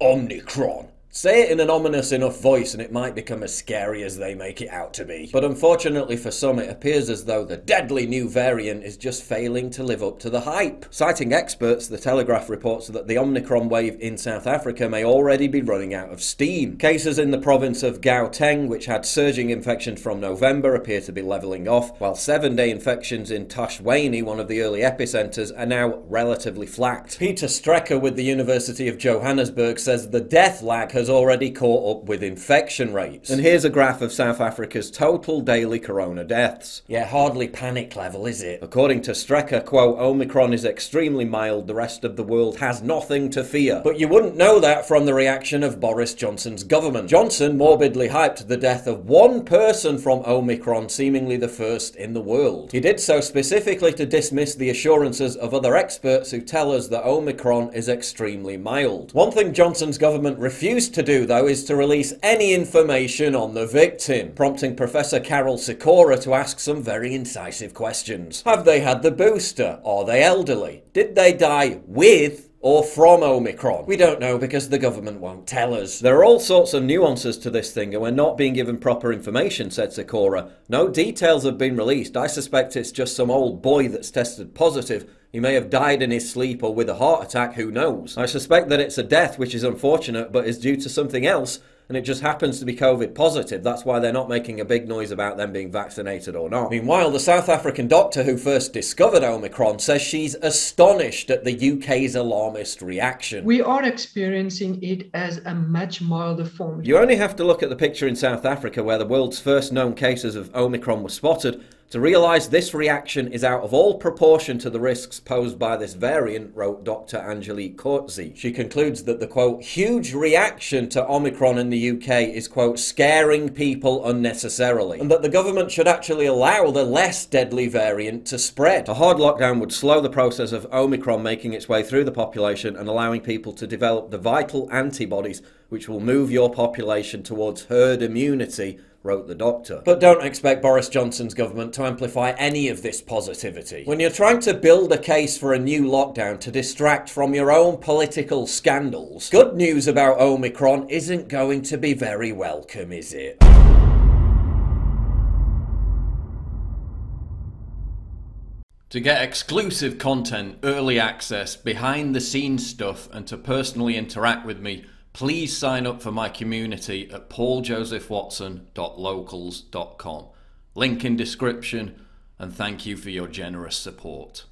Omicron. Say it in an ominous enough voice and it might become as scary as they make it out to be. But unfortunately for some, it appears as though the deadly new variant is just failing to live up to the hype. Citing experts, The Telegraph reports that the Omicron wave in South Africa may already be running out of steam. Cases in the province of Gauteng, which had surging infections from November, appear to be levelling off, while 7-day infections in Tashwane, one of the early epicenters, are now relatively flat. Peter Strecker with the University of Johannesburg says the death lag has already caught up with infection rates. And here's a graph of South Africa's total daily corona deaths. Yeah, hardly panic level, is it? According to Strecker, quote, Omicron is extremely mild, the rest of the world has nothing to fear. But you wouldn't know that from the reaction of Boris Johnson's government. Johnson morbidly hyped the death of one person from Omicron, seemingly the first in the world. He did so specifically to dismiss the assurances of other experts who tell us that Omicron is extremely mild. One thing Johnson's government refused to do, though, is to release any information on the victim, prompting Professor Carol Sikora to ask some very incisive questions. Have they had the booster? Are they elderly? Did they die with or from Omicron? We don't know because the government won't tell us. There are all sorts of nuances to this thing and we're not being given proper information, said Sikora. No details have been released. I suspect it's just some old boy that's tested positive. He may have died in his sleep or with a heart attack, who knows? I suspect that it's a death, which is unfortunate, but is due to something else, and it just happens to be COVID positive. That's why they're not making a big noise about them being vaccinated or not. Meanwhile, the South African doctor who first discovered Omicron says she's astonished at the UK's alarmist reaction. We are experiencing it as a much milder form. You only have to look at the picture in South Africa where the world's first known cases of Omicron were spotted to realise this reaction is out of all proportion to the risks posed by this variant, wrote Dr. Angelique Coetzee. She concludes that the, quote, huge reaction to Omicron in the UK is, quote, scaring people unnecessarily, and that the government should actually allow the less deadly variant to spread. A hard lockdown would slow the process of Omicron making its way through the population and allowing people to develop the vital antibodies which will move your population towards herd immunity, wrote the doctor. But don't expect Boris Johnson's government to amplify any of this positivity. When you're trying to build a case for a new lockdown to distract from your own political scandals, good news about Omicron isn't going to be very welcome, is it? To get exclusive content, early access, behind the scenes stuff, and to personally interact with me, please sign up for my community at pauljosephwatson.locals.com. Link in description, and thank you for your generous support.